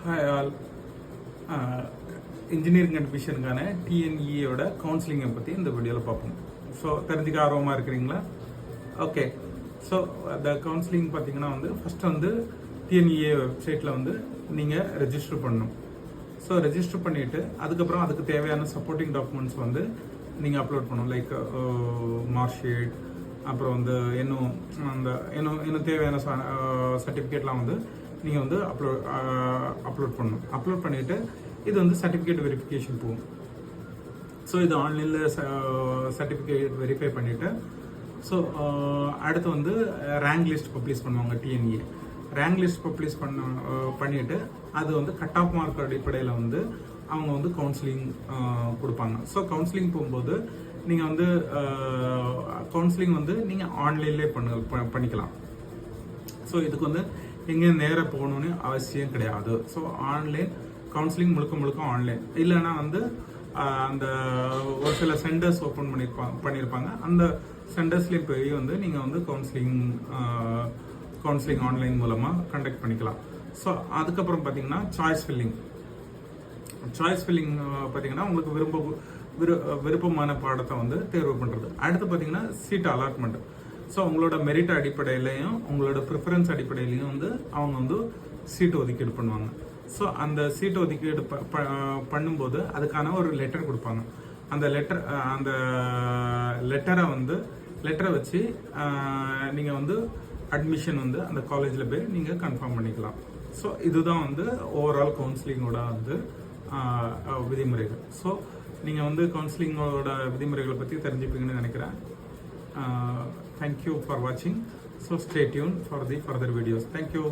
Hi all. Engineering அட்மிஷனுக்கான டிஎன்இயோட கவுன்சிலிங்கை பற்றி இந்த வீடியோவில் பார்ப்போம். ஸோ தெரிஞ்சுக்க ஆர்வமாக இருக்கிறீங்களா? ஓகே. ஸோ அந்த கவுன்சிலிங் பார்த்தீங்கன்னா ஃபஸ்ட்டு டிஎன்இஏ வெப்சைட்டில் நீங்கள் ரெஜிஸ்டர் பண்ணணும். ஸோ ரெஜிஸ்டர் பண்ணிவிட்டு அதுக்கப்புறம் அதுக்கு தேவையான சப்போர்ட்டிங் டாக்குமெண்ட்ஸ் நீங்கள் அப்லோட் பண்ணணும். லைக் மார்க் ஷீட், அப்புறம் இன்னும் தேவையான சர்டிஃபிகேட்லாம் நீங்கள் அப்லோட் பண்ணணும். அப்லோட் பண்ணிவிட்டு இது சர்டிஃபிகேட் வெரிஃபிகேஷன் போகும். ஸோ இது ஆன்லைனில் சர்டிஃபிகேட் வெரிஃபை பண்ணிவிட்டு ஸோ அடுத்து ரேங்க் லிஸ்ட் பப்ளிஷ் பண்ணுவாங்க. டிஎன்இஏ ரேங்க் லிஸ்ட் பப்ளிஷ் பண்ணிவிட்டு அது கட் ஆஃப் மார்க் அடிப்படையில் அவங்க கவுன்சிலிங் கொடுப்பாங்க. ஸோ கவுன்சிலிங் போகும்போது நீங்கள் கவுன்சிலிங் நீங்கள் ஆன்லைன்லேயே பண்ணிக்கலாம். ஸோ இதுக்கு எங்கேயும் நேராக போகணுன்னு அவசியம் கிடையாது. ஸோ ஆன்லைன் கவுன்சிலிங் முழுக்க ஆன்லைன். இல்லைன்னா அந்த ஒரு சில சென்டர்ஸ் ஓப்பன் பண்ணியிருப்பாங்க. அந்த சென்டர்ஸ்லேயும் போய் நீங்கள் கவுன்சிலிங் ஆன்லைன் மூலமாக கண்டக்ட் பண்ணிக்கலாம். ஸோ அதுக்கப்புறம் பார்த்தீங்கன்னா சாய்ஸ் ஃபில்லிங் பார்த்தீங்கன்னா உங்களுக்கு விருப்பமான பாடத்தை தேர்வு பண்ணுறது. அடுத்து பார்த்தீங்கன்னா சீட் அலாட்மெண்ட். ஸோ உங்களோட மெரிட் அடிப்படையிலையும் உங்களோட ப்ரிஃபரன்ஸ் அடிப்படையிலையும் அவங்க சீட்டு ஒதுக்கீடு பண்ணுவாங்க. ஸோ அந்த சீட்டு ஒதுக்கீடு பண்ணும்போது அதுக்கான ஒரு லெட்டர் கொடுப்பாங்க. அந்த லெட்டரை வச்சு நீங்கள் அட்மிஷன் அந்த காலேஜில் போய் நீங்கள் கன்ஃபார்ம் பண்ணிக்கலாம். ஸோ இதுதான் ஓவரால் கவுன்சிலிங்கோட விதிமுறைகள். ஸோ நீங்கள் கவுன்சிலிங்கோட விதிமுறைகளை பற்றி தெரிஞ்சுப்பீங்கன்னு நினைக்கிறேன். Thank you for watching. So stay tuned for the further videos. Thank you.